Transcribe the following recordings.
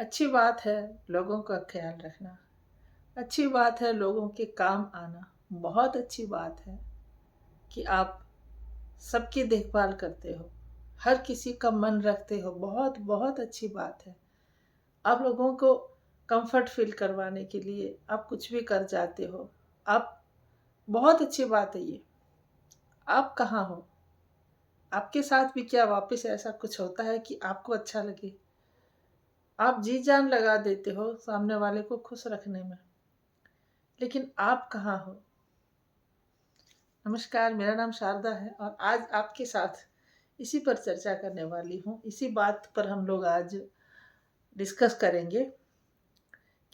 अच्छी बात है लोगों का ख्याल रखना। अच्छी बात है लोगों के काम आना। बहुत अच्छी बात है कि आप सबकी देखभाल करते हो, हर किसी का मन रखते हो। बहुत बहुत अच्छी बात है। आप लोगों को कंफर्ट फील करवाने के लिए आप कुछ भी कर जाते हो। आप बहुत अच्छी बात है ये। आप कहाँ हो? आपके साथ भी क्या वापस ऐसा कुछ होता है कि आपको अच्छा लगे? आप जी जान लगा देते हो सामने वाले को खुश रखने में, लेकिन आप कहाँ हो? नमस्कार, मेरा नाम शारदा है और आज आपके साथ इसी पर चर्चा करने वाली हूँ। इसी बात पर हम लोग आज डिस्कस करेंगे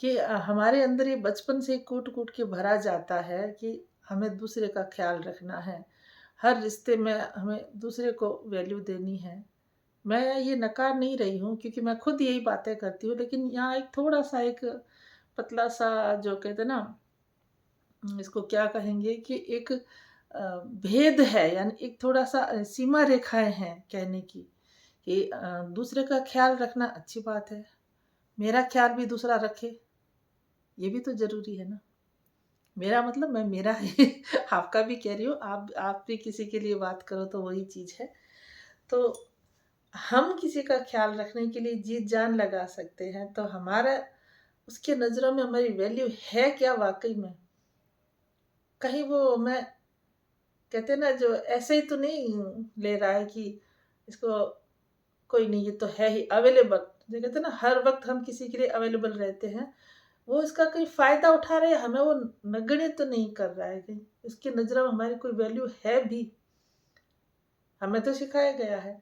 कि हमारे अंदर ये बचपन से कूट कूट के भरा जाता है कि हमें दूसरे का ख्याल रखना है। हर रिश्ते में हमें दूसरे को वैल्यू देनी है। मैं ये नकार नहीं रही हूँ क्योंकि मैं खुद यही बातें करती हूँ, लेकिन यहाँ एक थोड़ा सा एक पतला सा जो कहते हैं ना, इसको क्या कहेंगे कि एक भेद है, यानी एक थोड़ा सा सीमा रेखाएं हैं कहने की कि दूसरे का ख्याल रखना अच्छी बात है। मेरा ख्याल भी दूसरा रखे, ये भी तो जरूरी है ना। मेरा मतलब मैं मेरा है आपका भी कह रही हूँ, आप भी किसी के लिए बात करो तो वही चीज है। तो हम किसी का ख्याल रखने के लिए जी जान लगा सकते हैं, तो हमारा उसके नज़रों में हमारी वैल्यू है क्या वाकई में? कहीं वो मैं कहते हैं ना, जो ऐसे ही तो नहीं ले रहा है कि इसको कोई नहीं, ये तो है ही अवेलेबल। जो कहते हैं ना, हर वक्त हम किसी के लिए अवेलेबल रहते हैं, वो इसका कोई फायदा उठा रहे हैं, हमें वो नगण्य तो नहीं कर रहा है। कहीं उसकी नज़रों में हमारी कोई वैल्यू है भी? हमें तो सिखाया गया है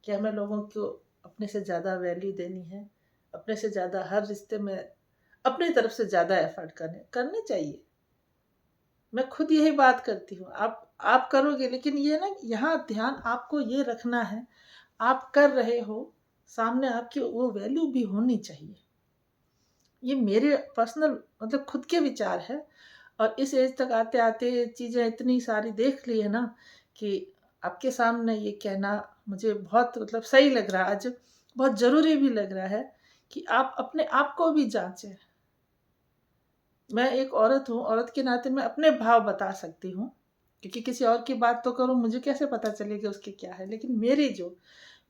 कि हमें लोगों को अपने से ज़्यादा वैल्यू देनी है, अपने से ज़्यादा हर रिश्ते में अपनी तरफ से ज़्यादा एफर्ट करने चाहिए। मैं खुद यही बात करती हूँ। आप करोगे, लेकिन ये ना, यहाँ ध्यान आपको ये रखना है, आप कर रहे हो, सामने आपकी वो वैल्यू भी होनी चाहिए। ये मेरे पर्सनल मतलब खुद के विचार है। और इस एज तक आते आते चीज़ें इतनी सारी देख ली है ना कि आपके सामने ये कहना मुझे बहुत मतलब सही लग रहा है आज। बहुत ज़रूरी भी लग रहा है कि आप अपने आप को भी जांचें। मैं एक औरत हूँ, औरत के नाते मैं अपने भाव बता सकती हूँ, क्योंकि किसी और की बात तो करूँ, मुझे कैसे पता चलेगा उसके क्या है। लेकिन मेरी जो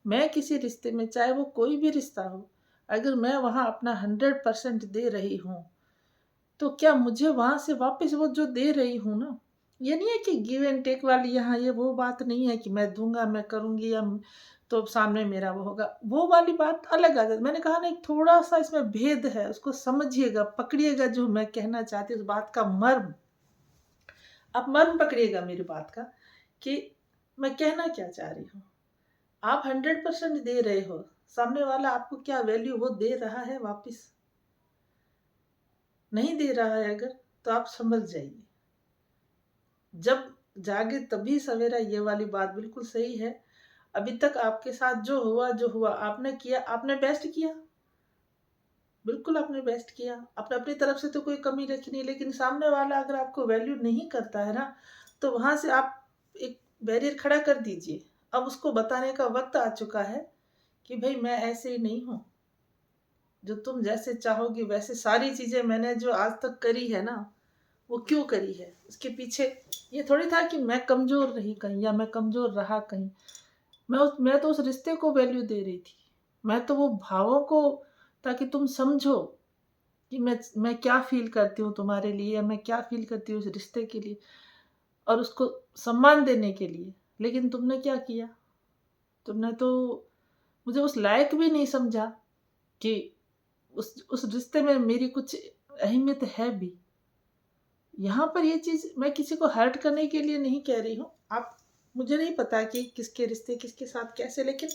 मैं किसी रिश्ते में, चाहे वो कोई भी रिश्ता हो, अगर मैं वहाँ अपना 100% दे रही हूँ, तो क्या मुझे वहाँ से वापस वो जो दे रही हूँ ना, ये नहीं है कि गिव एंड टेक वाली, यहाँ ये वो बात नहीं है कि मैं दूंगा, मैं करूँगी या तो सामने मेरा वो होगा, वो वाली बात अलग आ जाती। मैंने कहा ना, एक थोड़ा सा इसमें भेद है, उसको समझिएगा, पकड़िएगा जो मैं कहना चाहती हूँ, उस बात का मर्म। आप मर्म पकड़िएगा मेरी बात का कि मैं कहना क्या चाह रही हूँ। आप 100% दे रहे हो, सामने वाला आपको क्या वैल्यू वो दे रहा है वापिस? नहीं दे रहा है अगर, तो आप समझ जाइए। जब जागे तभी सवेरा, ये वाली बात बिल्कुल सही है। अभी तक आपके साथ जो हुआ आपने किया, आपने बेस्ट किया, बिल्कुल आपने बेस्ट किया। आपने अपनी तरफ से तो कोई कमी रखी नहीं, लेकिन सामने वाला अगर आपको वैल्यू नहीं करता है ना, तो वहां से आप एक बैरियर खड़ा कर दीजिए। अब उसको बताने का वक्त आ चुका है कि भाई मैं ऐसे ही नहीं हूँ। जो तुम जैसे चाहोगी वैसे सारी चीजें मैंने जो आज तक करी है ना, वो क्यों करी है, उसके पीछे ये थोड़ी था कि मैं कमजोर रही कहीं या मैं कमजोर रहा कहीं। मैं तो उस रिश्ते को वैल्यू दे रही थी। मैं तो वो भावों को, ताकि तुम समझो कि मैं क्या फील करती हूँ तुम्हारे लिए, या मैं क्या फील करती हूँ उस रिश्ते के लिए, और उसको सम्मान देने के लिए। लेकिन तुमने क्या किया? तुमने तो मुझे उस लायक भी नहीं समझा कि उस रिश्ते में मेरी कुछ अहमियत है भी। यहाँ पर ये चीज़ मैं किसी को हर्ट करने के लिए नहीं कह रही हूँ। आप, मुझे नहीं पता कि किसके रिश्ते किसके साथ कैसे, लेकिन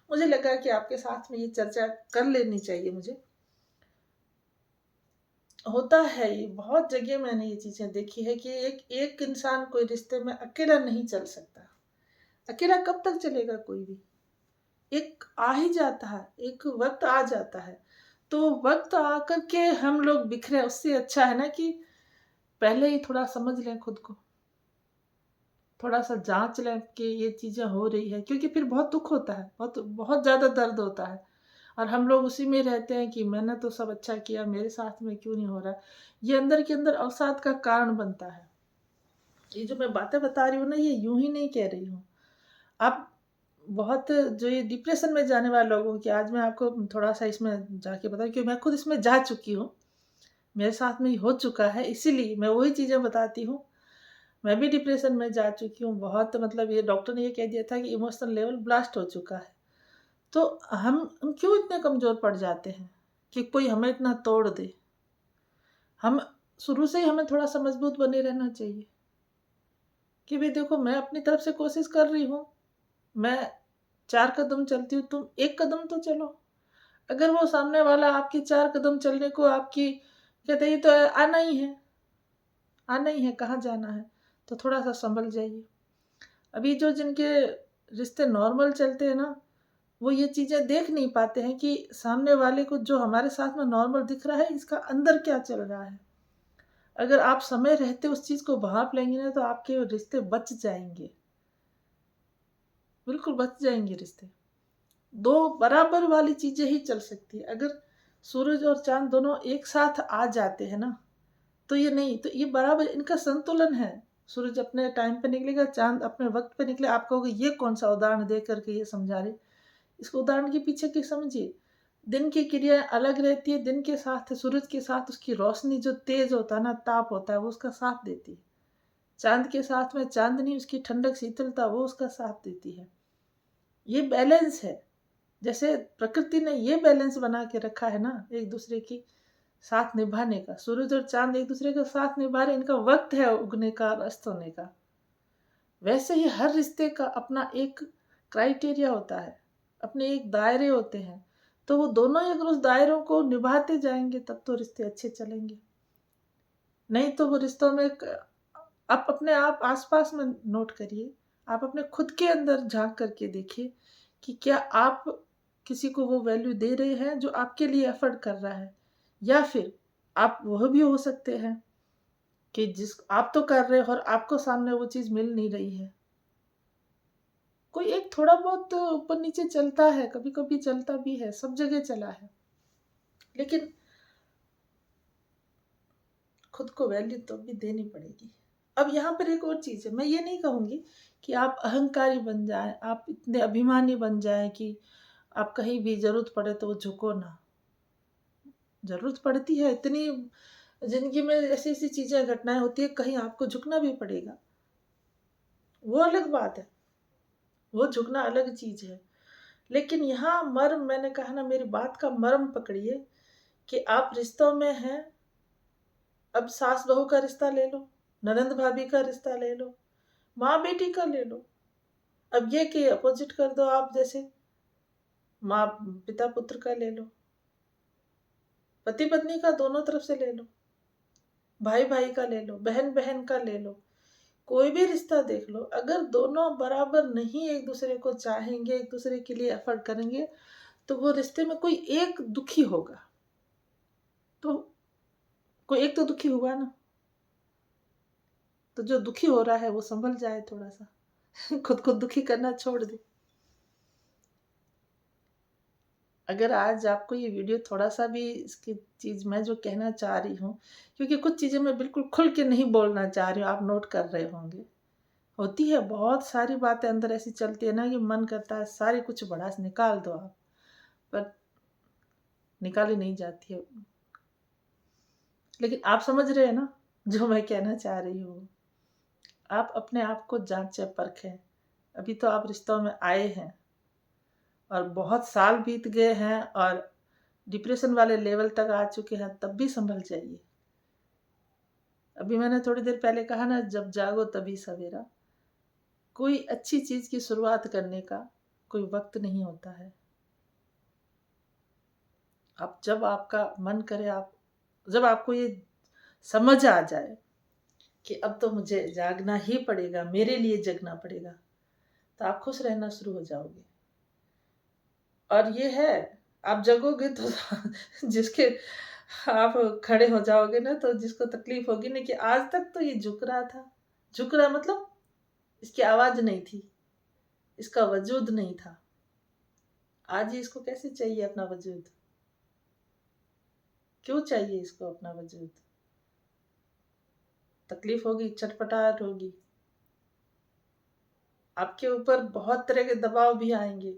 मुझे लगा कि आपके साथ में ये चर्चा कर लेनी चाहिए मुझे। होता है ये, बहुत जगह मैंने ये चीज़ें देखी है कि एक एक इंसान कोई रिश्ते में अकेला नहीं चल सकता। अकेला कब तक चलेगा कोई भी? एक आ ही जाता है, एक वक्त आ जाता है। तो वक्त आकर के हम लोग बिखरे, उससे अच्छा है ना कि पहले ही थोड़ा समझ लें खुद को, थोड़ा सा जांच लें कि ये चीज़ें हो रही है, क्योंकि फिर बहुत दुख होता है, बहुत बहुत ज़्यादा दर्द होता है। और हम लोग उसी में रहते हैं कि मैंने तो सब अच्छा किया, मेरे साथ में क्यों नहीं हो रहा। ये अंदर के अंदर अवसाद का कारण बनता है। ये जो मैं बातें बता रही हूँ ना, ये यूं ही नहीं कह रही हूँ। आप बहुत जो ये डिप्रेशन में जाने वाले लोगों की, आज मैं आपको थोड़ा सा इसमें जाके बताऊँ, क्योंकि मैं खुद इसमें जा चुकी हूँ, मेरे साथ में ये हो चुका है, इसीलिए मैं वही चीज़ें बताती हूँ। मैं भी डिप्रेशन में जा चुकी हूँ बहुत, मतलब ये डॉक्टर ने ये कह दिया था कि इमोशनल लेवल ब्लास्ट हो चुका है। तो हम क्यों इतने कमज़ोर पड़ जाते हैं कि कोई हमें इतना तोड़ दे। हम शुरू से ही हमें थोड़ा सा मजबूत बने रहना चाहिए कि भाई देखो, मैं अपनी तरफ से कोशिश कर रही हूँ, मैं 4 कदम चलती हूँ, तुम 1 कदम तो चलो। अगर वो सामने वाला आपके 4 कदम चलने को आपकी कहते ये तो आना ही है, आना ही है, कहाँ जाना है, तो थोड़ा सा संभल जाइए। अभी जो जिनके रिश्ते नॉर्मल चलते हैं ना, वो ये चीज़ें देख नहीं पाते हैं कि सामने वाले को जो हमारे साथ में नॉर्मल दिख रहा है, इसका अंदर क्या चल रहा है। अगर आप समय रहते उस चीज़ को भांप लेंगे ना, तो आपके रिश्ते बच जाएंगे, बिल्कुल बच जाएंगे रिश्ते। दो बराबर वाली चीज़ें ही चल सकती है। अगर सूरज और चांद दोनों एक साथ आ जाते हैं ना, तो ये नहीं, तो ये बराबर इनका संतुलन है। सूरज अपने टाइम पे निकलेगा, चांद अपने वक्त पे निकले। आप कहोगे ये कौन सा उदाहरण दे करके ये समझा रहे। इसको उदाहरण के पीछे की समझिए। दिन की क्रिया अलग रहती है, दिन के साथ सूरज के साथ उसकी रोशनी जो तेज होता है ना, ताप होता है, वो उसका साथ देती है। चांद के साथ में चांदनी, उसकी ठंडक शीतलता, वो उसका साथ देती है। ये बैलेंस है। जैसे प्रकृति ने ये बैलेंस बना के रखा है ना, एक दूसरे की साथ निभाने का। सूरज और चांद एक दूसरे का साथ निभा रहे, इनका वक्त है उगने का और अस्त होने का। वैसे ही हर रिश्ते का अपना एक क्राइटेरिया होता है, अपने एक दायरे होते हैं। तो वो दोनों ही अगर उस दायरों को निभाते जाएंगे, तब तो रिश्ते अच्छे चलेंगे। नहीं तो वो रिश्तों में आप अपने आप आसपास में नोट करिए, आप अपने खुद के अंदर झांक करके देखिए कि क्या आप किसी को वो वैल्यू दे रहे हैं जो आपके लिए एफर्ट कर रहा है, या फिर आप वह भी हो सकते हैं कि जिस आप तो कर रहे हो और आपको सामने वो चीज़ मिल नहीं रही है। कोई एक थोड़ा बहुत तो ऊपर नीचे चलता है, कभी कभी चलता भी है, सब जगह चला है, लेकिन खुद को वैल्यू तो भी देनी पड़ेगी। अब यहाँ पर एक और चीज़ है, मैं ये नहीं कहूँगी कि आप अहंकारी बन जाएं, आप इतने अभिमानी बन जाएं कि आप कहीं भी ज़रूरत पड़े तो वो झुको ना। ज़रूरत पड़ती है, इतनी ज़िंदगी में ऐसी ऐसी चीज़ें घटनाएं होती है, कहीं आपको झुकना भी पड़ेगा, वो अलग बात है, वो झुकना अलग चीज़ है। लेकिन यहाँ मर्म, मैंने कहा ना, मेरी बात का मर्म पकड़िए कि आप रिश्तों में हैं। अब सास बहू का रिश्ता ले लो, ननंद भाभी का रिश्ता ले लो, माँ बेटी का ले लो। अब ये कि अपोजिट कर दो आप, जैसे माँ पिता पुत्र का ले लो, पति पत्नी का दोनों तरफ से ले लो, भाई भाई का ले लो, बहन बहन का ले लो। कोई भी रिश्ता देख लो, अगर दोनों बराबर नहीं एक दूसरे को चाहेंगे, एक दूसरे के लिए एफर्ट करेंगे, तो वो रिश्ते में कोई एक दुखी होगा। तो कोई एक तो दुखी हुआ ना, तो जो दुखी हो रहा है वो संभल जाए थोड़ा सा खुद को दुखी करना छोड़ दे। अगर आज आपको ये वीडियो थोड़ा सा भी इसकी चीज़ मैं जो कहना चाह रही हूँ, क्योंकि कुछ चीज़ें मैं बिल्कुल खुल के नहीं बोलना चाह रही हूँ, आप नोट कर रहे होंगे। होती है बहुत सारी बातें अंदर ऐसी चलती है ना कि मन करता है सारी कुछ भड़ास निकाल दो आप, पर निकाली नहीं जाती है। लेकिन आप समझ रहे हैं ना जो मैं कहना चाह रही हूँ। आप अपने आप को जांचें परखें। अभी तो आप रिश्तों में आए हैं और बहुत साल बीत गए हैं और डिप्रेशन वाले लेवल तक आ चुके हैं, तब भी संभल जाइए। अभी मैंने थोड़ी देर पहले कहा ना, जब जागो तभी सवेरा। कोई अच्छी चीज़ की शुरुआत करने का कोई वक्त नहीं होता है। आप जब आपका मन करे, आप जब आपको ये समझ आ जाए कि अब तो मुझे जागना ही पड़ेगा, मेरे लिए जगना पड़ेगा, तो आप खुश रहना शुरू हो जाओगे। और ये है, आप जगोगे तो जिसके आप खड़े हो जाओगे ना, तो जिसको तकलीफ होगी ना कि आज तक तो ये झुक रहा था, झुक रहा मतलब इसकी आवाज़ नहीं थी, इसका वजूद नहीं था, आज ही इसको कैसे चाहिए अपना वजूद? क्यों चाहिए इसको अपना वजूद? तकलीफ होगी, छटपटाहट होगी, आपके ऊपर बहुत तरह के दबाव भी आएंगे,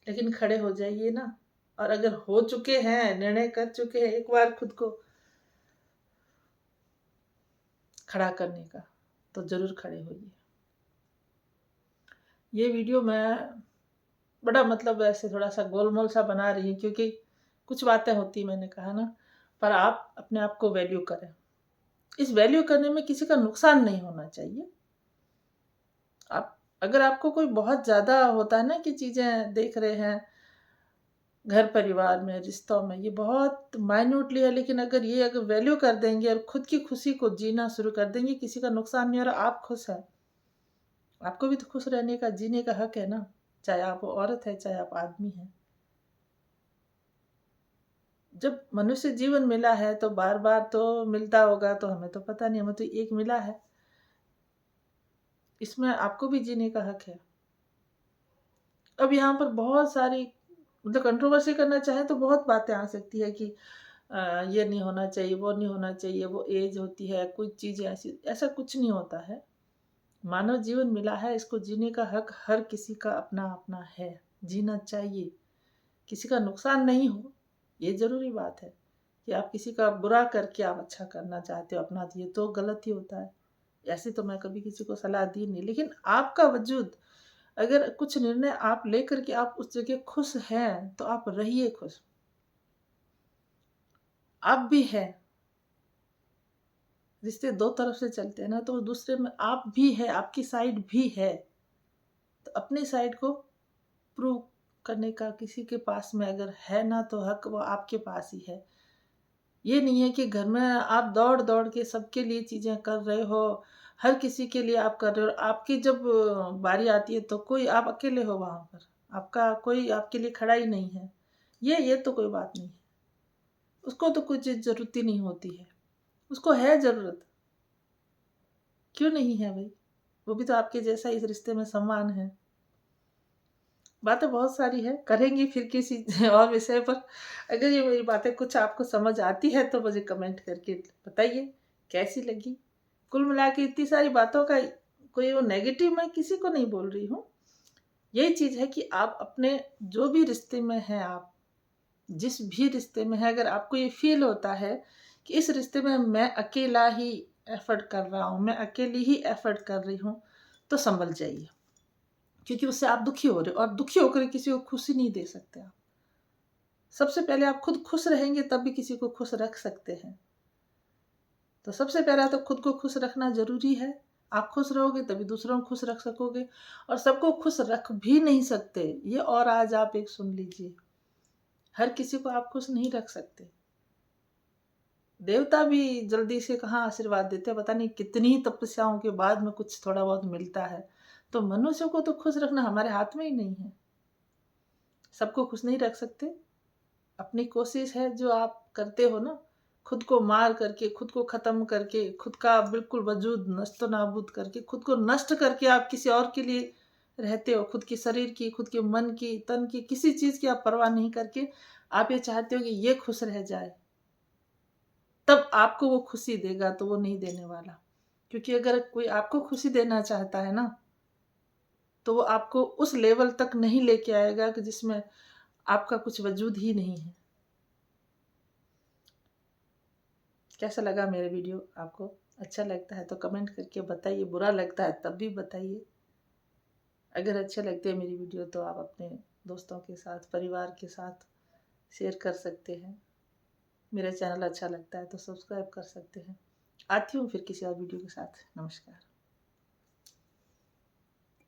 लेकिन खड़े हो जाइए ना। और अगर हो चुके हैं, निर्णय कर चुके हैं एक बार खुद को खड़ा करने का, तो जरूर खड़े होइए। ये वीडियो मैं बड़ा मतलब ऐसे थोड़ा सा गोलमोल सा बना रही हूँ, क्योंकि कुछ बातें होती मैंने कहा ना, पर आप अपने आप को वैल्यू करें। इस वैल्यू करने में किसी का नुकसान नहीं होना चाहिए। आप अगर आपको कोई बहुत ज़्यादा होता है ना कि चीज़ें देख रहे हैं घर परिवार में, रिश्तों में, ये बहुत माइन्यूटली है, लेकिन अगर वैल्यू कर देंगे और खुद की खुशी को जीना शुरू कर देंगे, किसी का नुकसान नहीं हो रहा, आप खुश हैं, आपको भी तो खुश रहने का, जीने का हक है ना, चाहे आप औरत है चाहे आप आदमी हैं। जब मनुष्य जीवन मिला है तो बार बार तो मिलता होगा, तो हमें तो पता नहीं, हमें तो एक मिला है, इसमें आपको भी जीने का हक है। अब यहाँ पर बहुत सारी मतलब कंट्रोवर्सी करना चाहे तो बहुत बातें आ सकती है कि ये नहीं होना चाहिए, वो नहीं होना चाहिए, वो एज होती है, कुछ चीज़ें ऐसी, ऐसा कुछ नहीं होता है। मानव जीवन मिला है, इसको जीने का हक हर किसी का अपना अपना है, जीना चाहिए, किसी का नुकसान नहीं हो, ये ज़रूरी बात है। कि आप किसी का बुरा करके आप अच्छा करना चाहते हो अपना, ये तो गलत ही होता है। ऐसे तो मैं कभी किसी को सलाह दी नहीं, लेकिन आपका वजूद, अगर कुछ निर्णय आप लेकर के आप उस जगह खुश हैं तो आप रहिए खुश। आप भी हैं, रिश्ते दो तरफ से चलते हैं ना, तो दूसरे में आप भी है, आपकी साइड भी है, तो अपनी साइड को प्रूव करने का किसी के पास में अगर है ना, तो हक वो आपके पास ही है। ये नहीं है कि घर में आप दौड़ दौड़ के सबके लिए चीज़ें कर रहे हो, हर किसी के लिए आप कर रहे हो, आपकी जब बारी आती है तो कोई आप अकेले हो वहाँ पर, आपका कोई आपके लिए खड़ा ही नहीं है, ये तो कोई बात नहीं है। उसको तो कुछ ज़रूरत ही नहीं होती है, उसको है ज़रूरत, क्यों नहीं है भाई? वो भी तो आपके जैसा इस रिश्ते में समान है। बातें बहुत सारी है, करेंगी फिर किसी और विषय पर। अगर ये मेरी बातें कुछ आपको समझ आती है तो मुझे कमेंट करके बताइए कैसी लगी। कुल मिला के इतनी सारी बातों का कोई वो नेगेटिव मैं किसी को नहीं बोल रही हूँ। यही चीज़ है कि आप अपने जो भी रिश्ते में हैं, आप जिस भी रिश्ते में है, अगर आपको ये फील होता है कि इस रिश्ते में मैं अकेला ही एफर्ट कर रहा हूँ, मैं अकेली ही एफर्ट कर रही हूँ, तो संभल जाइए, क्योंकि उससे आप दुखी हो रहे हो, और दुखी होकर किसी को खुशी नहीं दे सकते आप। सबसे पहले आप खुद खुश रहेंगे तब भी किसी को खुश रख सकते हैं। तो सबसे पहला तो खुद को खुश रखना जरूरी है। आप खुश रहोगे तभी दूसरों को खुश रख सकोगे, और सबको खुश रख भी नहीं सकते ये, और आज आप एक सुन लीजिए, हर किसी को आप खुश नहीं रख सकते। देवता भी जल्दी से कहाँ आशीर्वाद देते, पता नहीं कितनी तपस्याओं के बाद में कुछ थोड़ा बहुत मिलता है। तो मनुष्य को तो खुश रखना हमारे हाथ में ही नहीं है, सबको खुश नहीं रख सकते। अपनी कोशिश है जो आप करते हो ना, खुद को मार करके, खुद को ख़त्म करके, खुद का बिल्कुल वजूद नष्ट नाबूद करके, खुद को नष्ट करके आप किसी और के लिए रहते हो, खुद के शरीर की, खुद के मन की, तन की, किसी चीज़ की आप परवाह नहीं करके आप ये चाहते हो कि ये खुश रह जाए, तब आपको वो खुशी देगा, तो वो नहीं देने वाला। क्योंकि अगर कोई आपको खुशी देना चाहता है ना, तो वो आपको उस लेवल तक नहीं लेके आएगा कि जिसमें आपका कुछ वजूद ही नहीं है। कैसा लगा मेरा वीडियो आपको? अच्छा लगता है तो कमेंट करके बताइए, बुरा लगता है तब भी बताइए। अगर अच्छे लगते हैं मेरी वीडियो तो आप अपने दोस्तों के साथ, परिवार के साथ शेयर कर सकते हैं। मेरा चैनल अच्छा लगता है तो सब्सक्राइब कर सकते हैं। आती हूँ फिर किसी और वीडियो के साथ। नमस्कार।